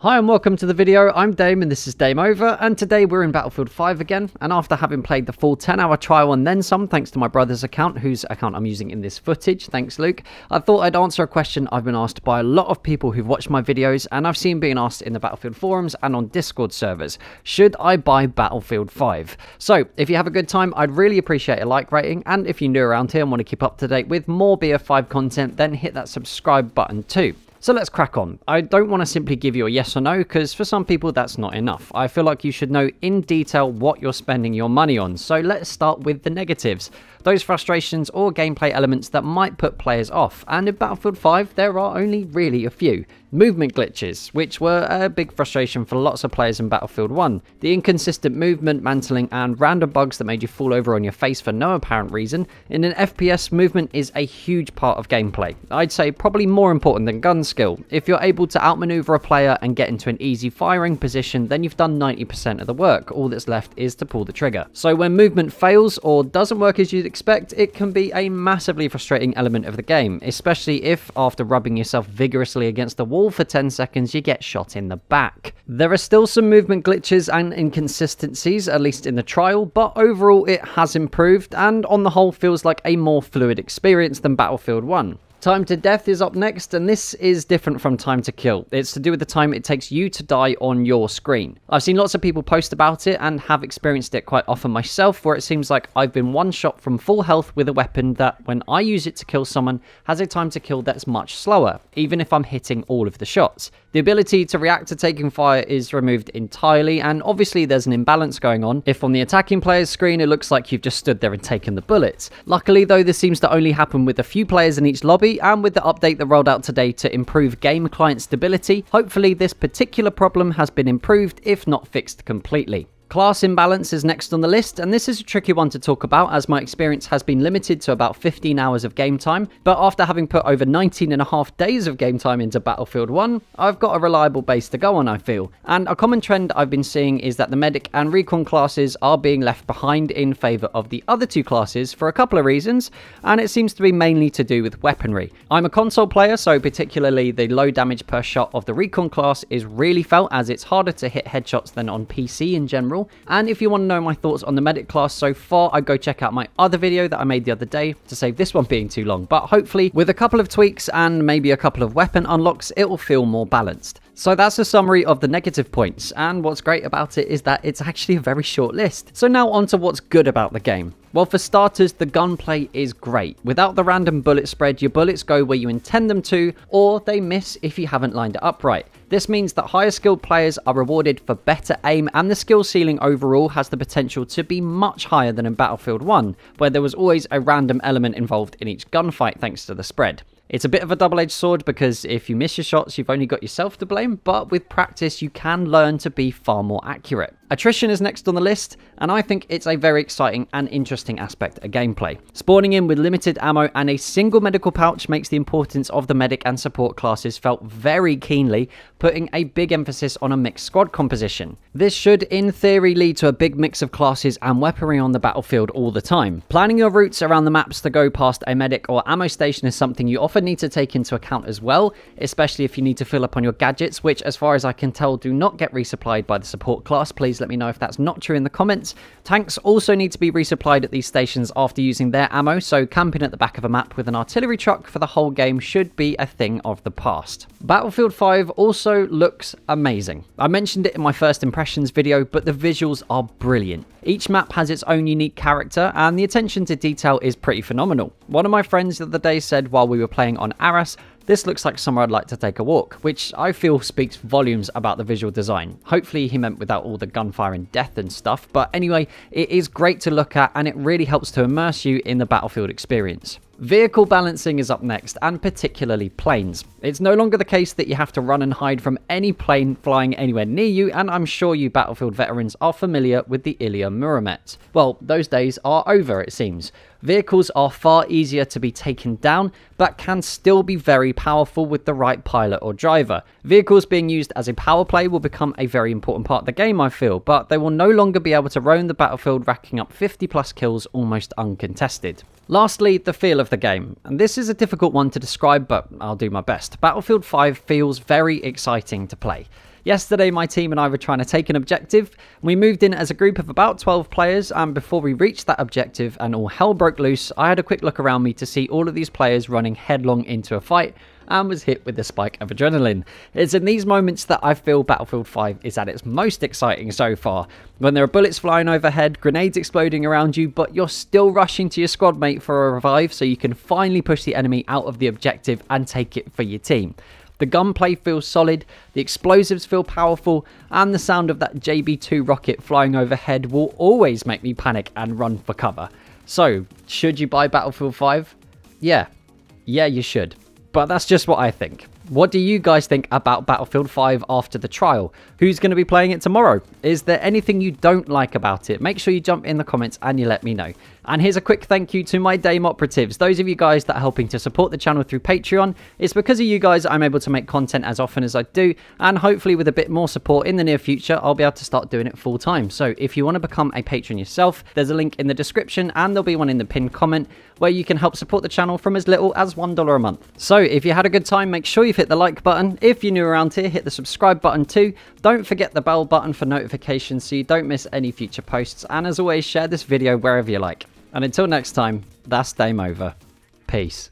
Hi and welcome to the video. I'm Dame and this is Dame Over, and today we're in Battlefield 5 again, and after having played the full 10-hour trial and then some thanks to my brother's account, whose account I'm using in this footage, thanks Luke, I thought I'd answer a question I've been asked by a lot of people who've watched my videos and I've seen being asked in the Battlefield forums and on Discord servers. Should I buy Battlefield 5? So, if you have a good time, I'd really appreciate a like rating, and if you're new around here and want to keep up to date with more BF5 content, then hit that subscribe button too. So let's crack on. I don't want to simply give you a yes or no, because for some people that's not enough. I feel like you should know in detail what you're spending your money on. So let's start with the negatives. Those frustrations or gameplay elements that might put players off. And in Battlefield 5 there are only really a few. Movement glitches, which were a big frustration for lots of players in Battlefield 1. The inconsistent movement, mantling, and random bugs that made you fall over on your face for no apparent reason. In an FPS, movement is a huge part of gameplay. I'd say probably more important than gun skill. If you're able to outmaneuver a player and get into an easy firing position, then you've done 90% of the work. All that's left is to pull the trigger. So when movement fails or doesn't work as you'd expect, it can be a massively frustrating element of the game, especially if after rubbing yourself vigorously against the wall for 10 seconds you get shot in the back. There are still some movement glitches and inconsistencies, at least in the trial, but overall it has improved and on the whole feels like a more fluid experience than Battlefield 1. Time to death is up next, and this is different from time to kill. It's to do with the time it takes you to die on your screen. I've seen lots of people post about it and have experienced it quite often myself, where it seems like I've been one shot from full health with a weapon that, when I use it to kill someone, has a time to kill that's much slower, even if I'm hitting all of the shots. The ability to react to taking fire is removed entirely, and obviously there's an imbalance going on. If on the attacking player's screen it looks like you've just stood there and taken the bullets. Luckily though, this seems to only happen with a few players in each lobby, and with the update that rolled out today to improve game client stability, hopefully this particular problem has been improved, if not fixed completely. Class imbalance is next on the list, and this is a tricky one to talk about as my experience has been limited to about 15 hours of game time, but after having put over 19.5 days of game time into Battlefield 1, I've got a reliable base to go on, I feel. And a common trend I've been seeing is that the Medic and Recon classes are being left behind in favour of the other two classes for a couple of reasons, and it seems to be mainly to do with weaponry. I'm a console player, so particularly the low damage per shot of the Recon class is really felt, as it's harder to hit headshots than on PC in general. And if you want to know my thoughts on the Medic class so far, I'd go check out my other video that I made the other day to save this one being too long. But hopefully, with a couple of tweaks and maybe a couple of weapon unlocks, it will feel more balanced. So that's a summary of the negative points, and what's great about it is that it's actually a very short list. So now on to what's good about the game. Well, for starters, the gunplay is great. Without the random bullet spread, your bullets go where you intend them to, or they miss if you haven't lined it up right. This means that higher skilled players are rewarded for better aim, and the skill ceiling overall has the potential to be much higher than in Battlefield 1, where there was always a random element involved in each gunfight thanks to the spread. It's a bit of a double-edged sword, because if you miss your shots, you've only got yourself to blame, but with practice, you can learn to be far more accurate. Attrition is next on the list, and I think it's a very exciting and interesting aspect of gameplay. Spawning in with limited ammo and a single medical pouch makes the importance of the medic and support classes felt very keenly, putting a big emphasis on a mixed squad composition. This should, in theory, lead to a big mix of classes and weaponry on the battlefield all the time. Planning your routes around the maps to go past a medic or ammo station is something you often need to take into account as well, especially if you need to fill up on your gadgets, which, as far as I can tell, do not get resupplied by the support class. Please let me know if that's not true in the comments. Tanks also need to be resupplied at these stations after using their ammo, so camping at the back of a map with an artillery truck for the whole game should be a thing of the past. Battlefield 5 also looks amazing. I mentioned it in my first impressions video, but the visuals are brilliant. Each map has its own unique character, and the attention to detail is pretty phenomenal. One of my friends the other day said while we were playing on Arras, "This looks like somewhere I'd like to take a walk," which I feel speaks volumes about the visual design. Hopefully he meant without all the gunfire and death and stuff, but anyway, it is great to look at, and it really helps to immerse you in the Battlefield experience. Vehicle balancing is up next, and particularly planes. It's no longer the case that you have to run and hide from any plane flying anywhere near you, and I'm sure you Battlefield veterans are familiar with the Ilya Muramet. Well, those days are over, it seems. Vehicles are far easier to be taken down, but can still be very powerful with the right pilot or driver. Vehicles being used as a power play will become a very important part of the game, I feel, but they will no longer be able to roam the battlefield racking up 50+ kills almost uncontested. Lastly, the feel of the game. And this is a difficult one to describe, but I'll do my best. Battlefield 5 feels very exciting to play. Yesterday, my team and I were trying to take an objective. We moved in as a group of about 12 players, and before we reached that objective and all hell broke loose, I had a quick look around me to see all of these players running headlong into a fight, and was hit with a spike of adrenaline. It's in these moments that I feel Battlefield 5 is at its most exciting so far. When there are bullets flying overhead, grenades exploding around you, but you're still rushing to your squad mate for a revive so you can finally push the enemy out of the objective and take it for your team. The gunplay feels solid, the explosives feel powerful, and the sound of that JB2 rocket flying overhead will always make me panic and run for cover. So, should you buy Battlefield 5? Yeah, you should. But that's just what I think. What do you guys think about Battlefield 5 after the trial? Who's going to be playing it tomorrow? Is there anything you don't like about it? Make sure you jump in the comments and you let me know. And here's a quick thank you to my Dame operatives, those of you guys that are helping to support the channel through Patreon. It's because of you guys I'm able to make content as often as I do, and hopefully with a bit more support in the near future, I'll be able to start doing it full time. So if you want to become a patron yourself, there's a link in the description and there'll be one in the pinned comment where you can help support the channel from as little as $1 a month. So if you had a good time, make sure you've hit the like button. If you're new around here, hit the subscribe button too. Don't forget the bell button for notifications so you don't miss any future posts. And as always, share this video wherever you like. And until next time, that's Dame over. Peace.